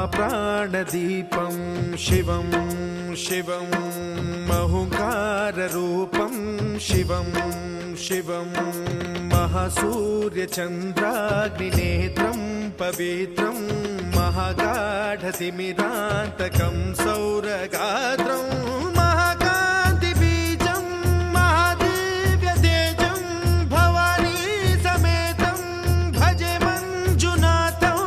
महाप्राणदीपं शिवं शिवं महुङ्काररूपं शिवं शिवं महासूर्यचन्द्राग्निनेत्रं पवित्रं महागाढतिमिरान्तकं सौरगात्रं महाकान्तिबीजं महादिव्यतेजं भवानी समेतं भजे मञ्जुनाथं।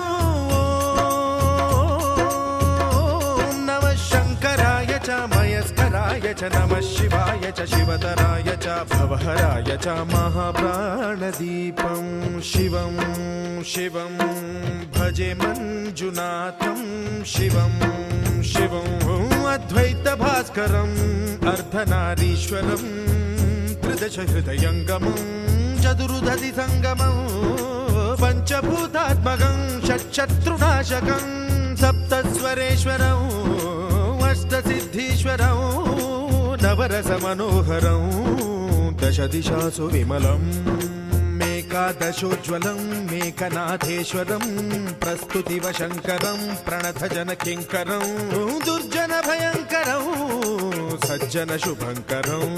ॐ नमः शङ्कराय च मयस्कराय च नमः शिवाय च शिवतराय च भवहराय च महाप्राणदीपं शिवं शिवं भजे मञ्जुनाथं शिवं शिवं अद्वैतभास्करम् अर्धनारीश्वरं त्रिदशहृदयङ्गमं चतुर्दधिसङ्गमं पञ्चभूतात्मकं षट्शत्रुनाशकं सप्तस्वरेश्वरं अष्टसिद्धीश्वरं नवरसमनोहरं दशदिशासु विमलम् एकादशोज्ज्वलं मेकनाथेश्वरं प्रस्तुतिवशङ्करं प्रणतजनकिङ्करं दुर्जनभयङ्करं सज्जनशुभङ्करं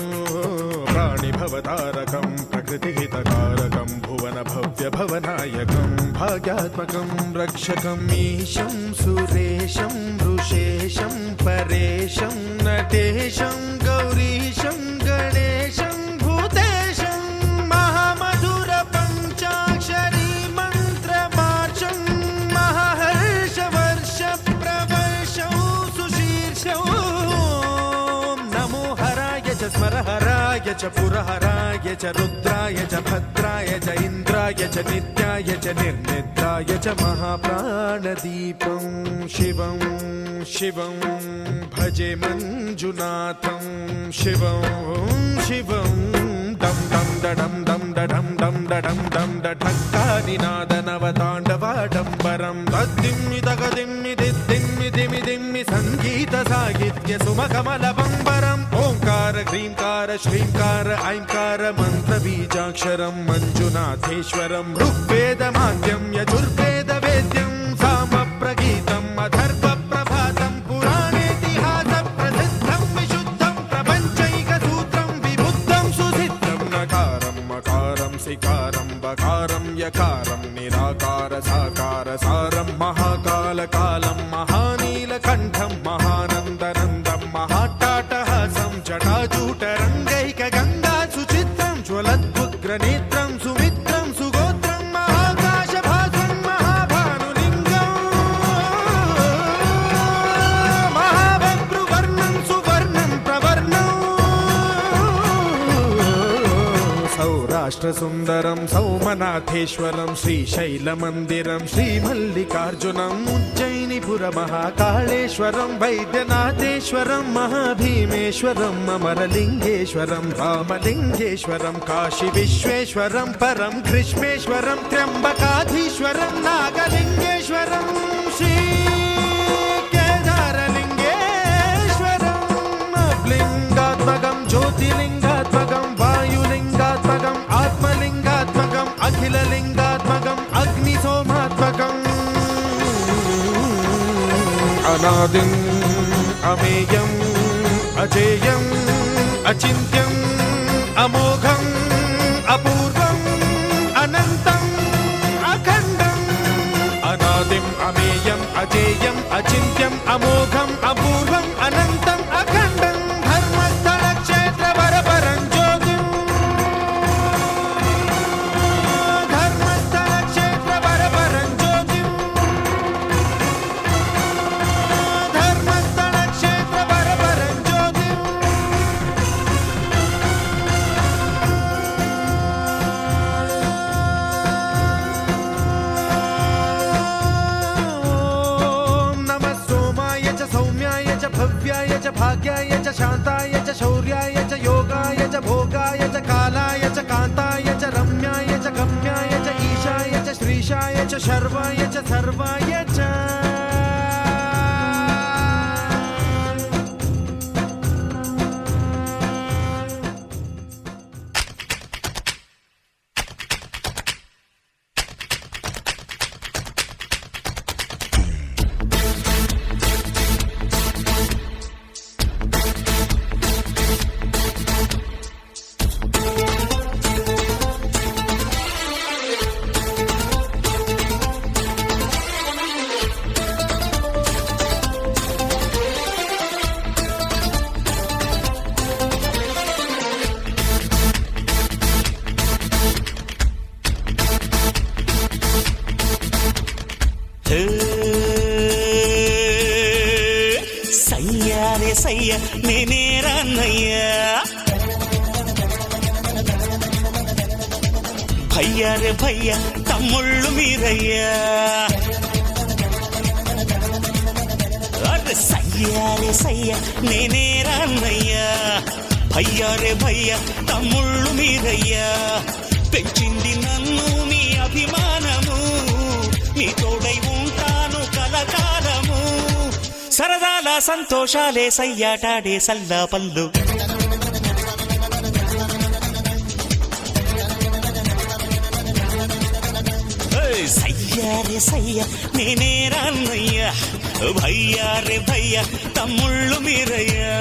प्राणिभवतारकं प्रकृतिहितकारकं भुवनभव्यभवनायकं भाग्यात्मकं रक्षकं ईशं सुरेशं ऋषेशं परेशं नटेशं गौरीशं गणेशं भूतेशं महामधुरपञ्चाक्षरी मन्त्रमार्चं महाहर्षवर्षप्रवर्षं सुशीर्षं। नमो हराय च स्मरहराय च पुरहराय च रुद्राय च भद्राय च इन्द्राय च नित्याय च निर्निद्राय च महाप्राणदीपं शिवं शिवं भजे मञ्जुनाथं शिवं शिवं दं दं दडं दं दडं दं दडं दं डठक्कानिनादनवताण्डवाडम्बरं तद्दिम्मि तगदिम्मि दिद्दिम्मि दिमि दिम्मि सङ्गीतसाहित्य सुमकमलबम्बरम् ओङ्कार ह्रीङ्कार श्रीङ्कार ऐङ्कार मन्त्रबीजाक्षरं मञ्जुनाथेश्वरं ऋग्वेदमाद्यं यजुर्वेदवेद्यं सामप्रगीतम् अथर्वप्रभातं पुराणेतिहासप्रसिद्धं विशुद्धं प्रपञ्चैकसूत्रं विबुद्धं सुसिद्धं नकारं मकारं सिकारं बकारं यकारं निराकार साकार सारं महाकालकालं महानीलकण्ठं महानन्दनन्दं महाट्टाटहासं जटाजूटरङ्गैकगङ्गा सुचित्रं ज्वलद्वुग्रनेत्रं सुमित्रं सुगोत्रं महाकाशभासं महाभानुलिङ्गं महाबभ्रुवर्णं सुवर्णं प्रवर्णं सौराष्ट्रसुन्दरं सौमनाथेश्वरं श्रीशैलमन्दिरं श्रीमल्लिकार्जुनम् उज्जयिनीपुरमहाकाळेश्वरं वैद्यनाथेश्वरं महाभीमेश्वरं अमरलिङ्गेश्वरं रामलिङ्गेश्वरं काशीविश्वेश्वरं परं कृष्णेश्वरं त्र्यम्बकाधीश्वरं नागलिङ्गेश्वरं श्रीकेदारलिङ्गेश्वरं लिङ्गात्मकं ज्योतिलिङ्गात्मकं वायुलिङ्गात्मकम् आत्मलिङ्गात्मकम् अखिललिङ्गात्मकम् अग्निसोमात्मकम् अनादिम् अमेयम् अजेयम् अचिन्त्यम् अमोघम् अपूर्वम् अनन्तम् अखण्डम् अनादिम् अमेयम् अजेयम् अचिन्त्यम् अमोघम् अपूर्वम् अनन्तम् अखण्डम् धर्मस्थलक्षेत्रवरपरं ज्योतिम् धर्मस्थलक्षेत्रवरपरं ज्योतिम् धर्मस्थलक्षेत्रवरपरं ज्योतिम्। ॐ नमः सोमाय च सौम्याय च भव्याय च भाग्याय च शान्ताय च शौर्याय च योगाय च भोगाय च कालाय च कान्ताय च रम्याय च गम्याय च ईशाय च श्रीशाय च शर्वाय च सर्वाय च। హే, సయ్యారే సయ్య నేనే రాన్నయ్యా, భయ్యా రే భయ్య తమ్ముళ్ళు మీరయ్యా, అరే సయ్యారే సయ్య నేనే రాన్నయ్యా, భయ్యా రే భయ్య తమ్ముళ్ళు మీరయ్యా, పెంచింది నన్ను మీ అభిమానము, మీ తోడై ఉంటాను కలకాలము, సరదాల సంతోషాలే సయ్యాటాడే సల్లా పల్లు. సయ్యా రే సయ్య నేనే రాన్నయ్యా, భయ్యా రే భయ్య తమ్ముళ్ళు మీరయ్యా.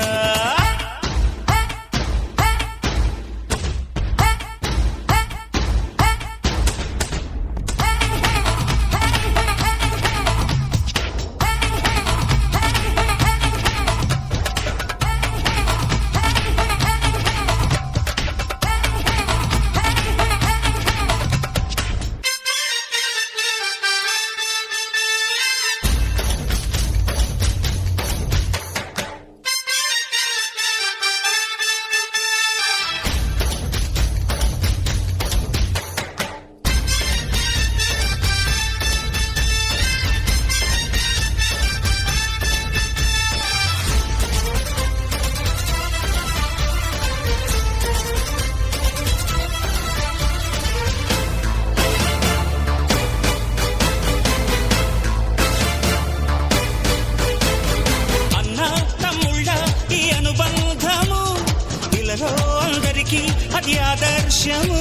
అది ఆదర్శము,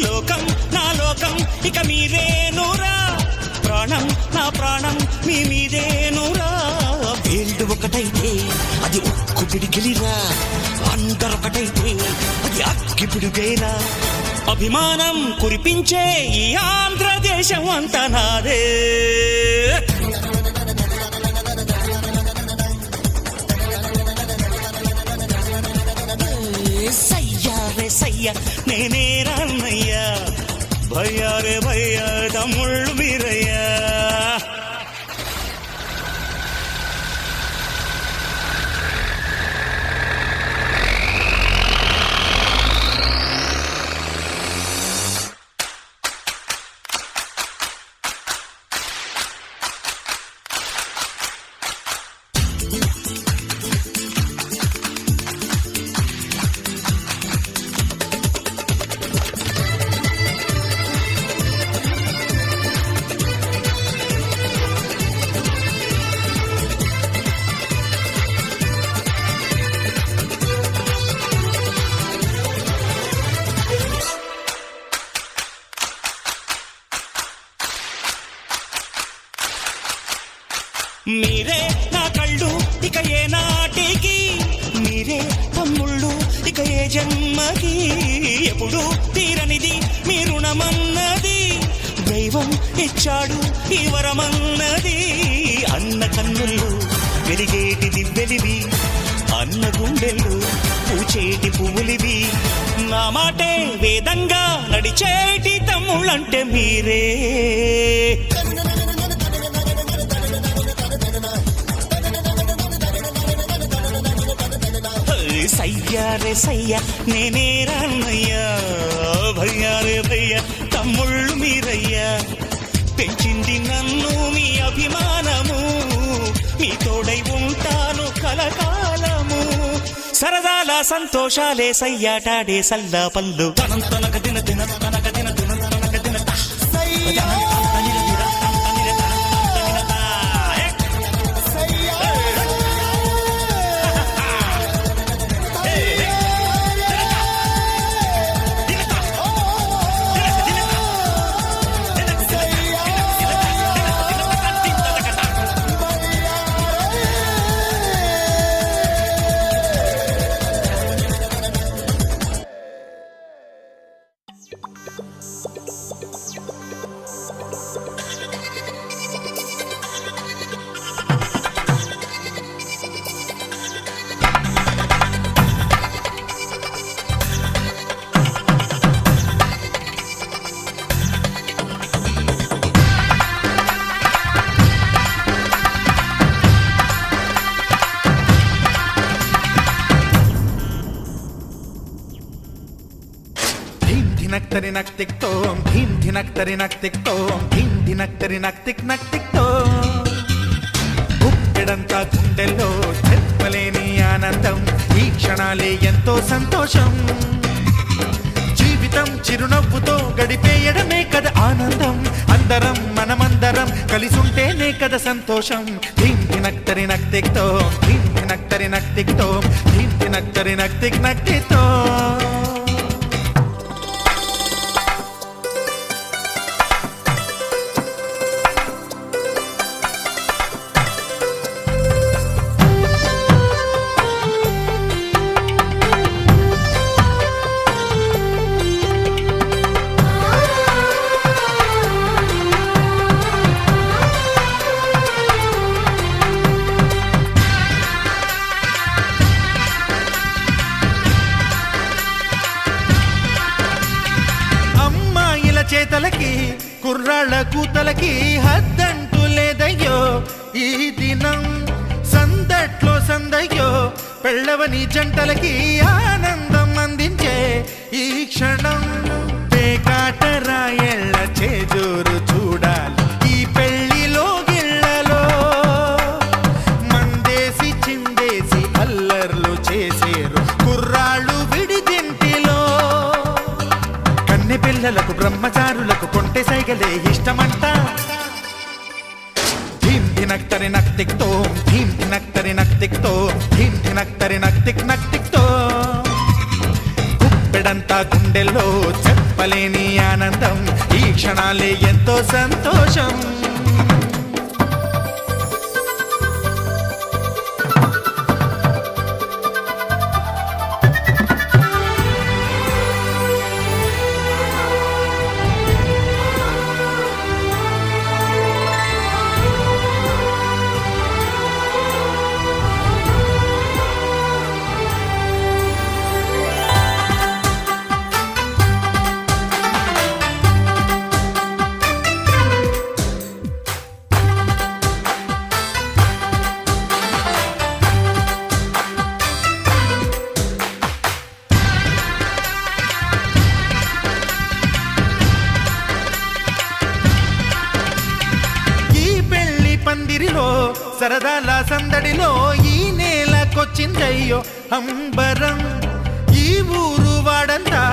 లోకం నా లోకం ఇక మీరేనురా, ప్రాణం నా ప్రాణం మీ మీదేనురా, వేల్డు ఒకటైతే అది ఉక్కు పిడికిలిరా, అందరొకటైతే అది అగ్గి పిడుగేరా, అభిమానం కురిపించే ఈ ఆంధ్రదేశం అంతా నాదే. సయ్య నేనే రాన్నయ్యా, భయ్యా రే భయ్య తమ్ముళ్ళు మీరయ్యా. మీరే నా కళ్ళు ఇక ఏ నాటికి, మీరే తమ్ముళ్ళు ఇక ఏ జన్మకి, ఎప్పుడు తీరనిది మీ రుణమన్నది, దైవం ఇచ్చాడు ఈ వరమన్నది, అన్న కన్నుల్లో వెలిగేటి దివ్వెలివి, అన్న గుండెల్లో పూచేటి పువ్వులివి, నా మాటే వేదంగా నడిచేటి తమ్ముళ్ళంటే మీరే. సయ్యా రే సయ్య నేనే రాన్నయ్యా, భయ్యా రే భయ్య తమ్ముళ్ళు మీరయ్యా, పెంచింది నన్ను మీ అభిమానము, మీ తోడై ఉంటాను కలకాలము, సరదాల సంతోషాలే సయ్యాటాడే సల్లా పల్లు. తనం తనక దిన దిన తనక దిన దిన తనక దిన ధినక్ తిక్ తోం ధీం ధినక్ తిక్ తోం ధీం ధినక్ తిక్ తోం గుప్పెడంతా గుండెల్లో చెప్పలేని ఆనందం ఈ క్షణాలే ఎంతో సంతోషం జీవితం చిరునవ్వుతో గడిపేయడమే కదా ఆనందం అందరం మనమందరం కలిసుంటేనే కదా సంతోషం ధీం ధినక్ తిక్ తోం ధీం ధినక్ తిక్ తోం ధీం ధినక్ తిక్ తోం చేతలకి కుర్రాళ్ళ కూతలకి హద్దంటూ లేదయ్యో ఈ దినం సందట్లో సందయ్యో పెళ్ళవని జంటలకి ఆనందం అందించే ఈ క్షణం పేకాట రాయళ్ళ చేజూరు చూడాలి ఈ పెళ్లిలో గిళ్ళలో మందేసి చిందేసి అల్లర్లు చేసేరు కుర్రాళ్ళు విడిదింటిలో పిల్లలకు బ్రహ్మచారులకు కొంటె సైగలే ఇష్టమంట ధీం ధినక్ తిక్ తోం ధీం ధినక్ తిక్ తోం ధీం ధినక్ తిక్ తోం గుప్పెడంతా గుండెల్లో చెప్పలేని ఆనందం ఈ క్షణాలే ఎంతో సంతోషం పందిరిలో సరదాల సందడిలో ఈ నేలకొచ్చిందయ్యో అంబరం ఈ ఊరు వాడంతా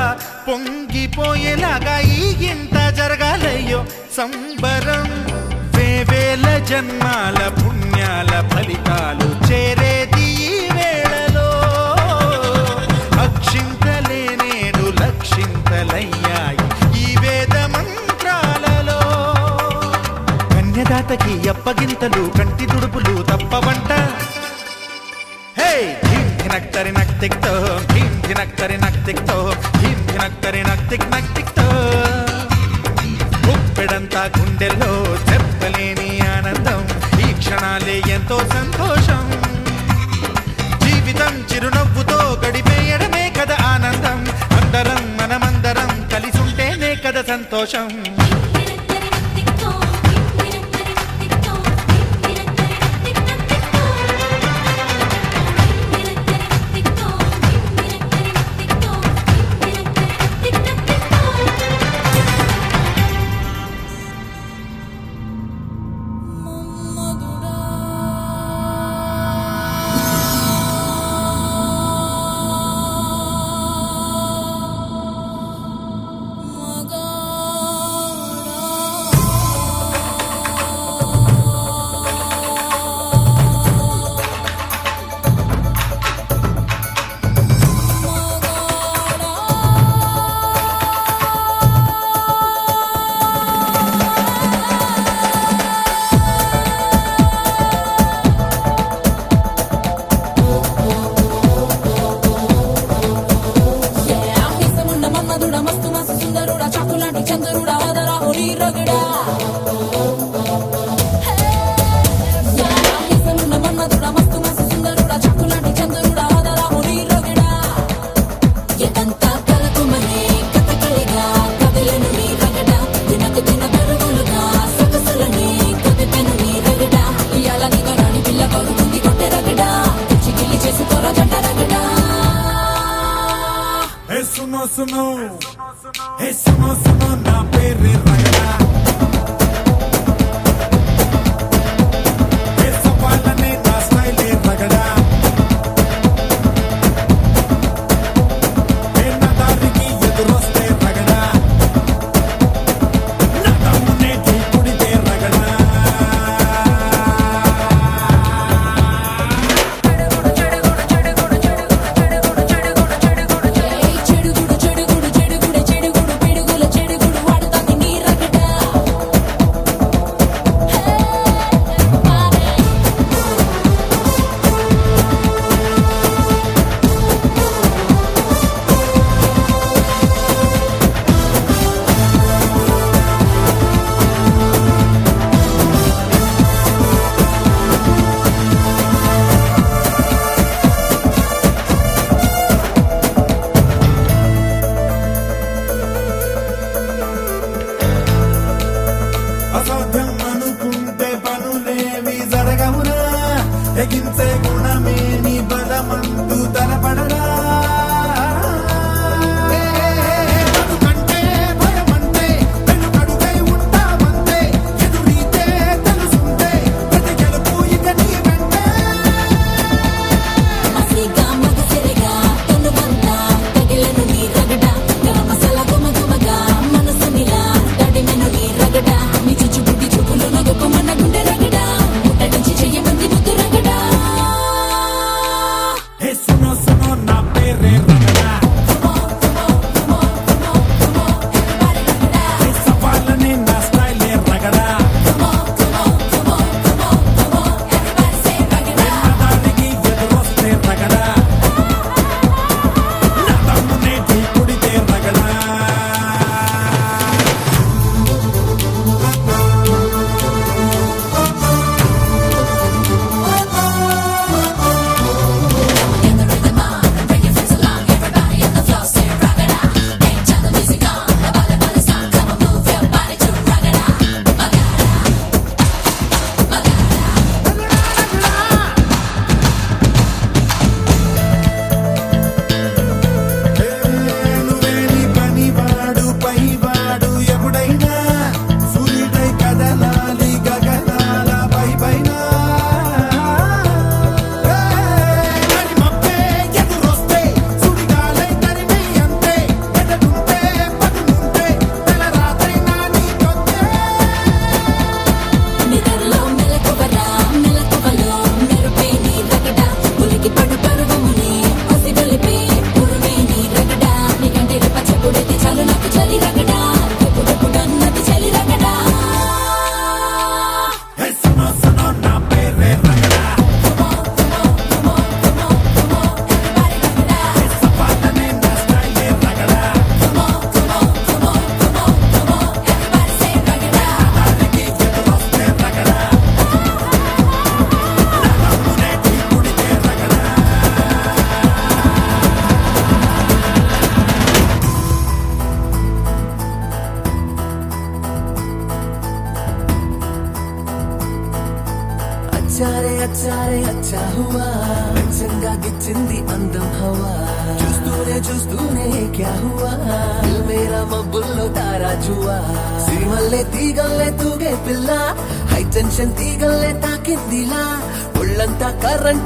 పొంగిపోయేలాగా ఈ ఇంత జరగాలయ్యో సంబరం వేవేల జన్మాల పుణ్యాల ఫలితాలు చేరేది ఈ వేళలో అక్షింతలే నేడు లక్షింతలయ్యాయి ఈ వేద మంత్రాలలో కన్యదాతకి అప్పగింతలు కంటి దుడుపులు తప్పవంట హే ధీం ధినక్ తిక్ తోం ధీం ధినక్ తిక్ తోం ధీం ధినక్ తిక్ తోం గుప్పెడంతా గుండెల్లో చెప్పలేని ఆనందం ఈ క్షణాలే ఎంతో సంతోషం జీవితం చిరునవ్వుతో గడిపేయడమే కదా ఆనందం అందరం మనమందరం కలిసుంటేనే కదా సంతోషం suno, hey, అచ్చారే అచ్చారే అచ్చా హువా నిజంగా గిచ్చింది అందం హవా చూస్తూనే క్యా హువా దిల్ మేరా మబ్బుల్లో తారా జువా సిరిమల్లె తీగల్లే తూగే పిల్ల హై టెన్షన్ తీగల్లే తాకిందిలా ఒళ్ళంతా కరెంటు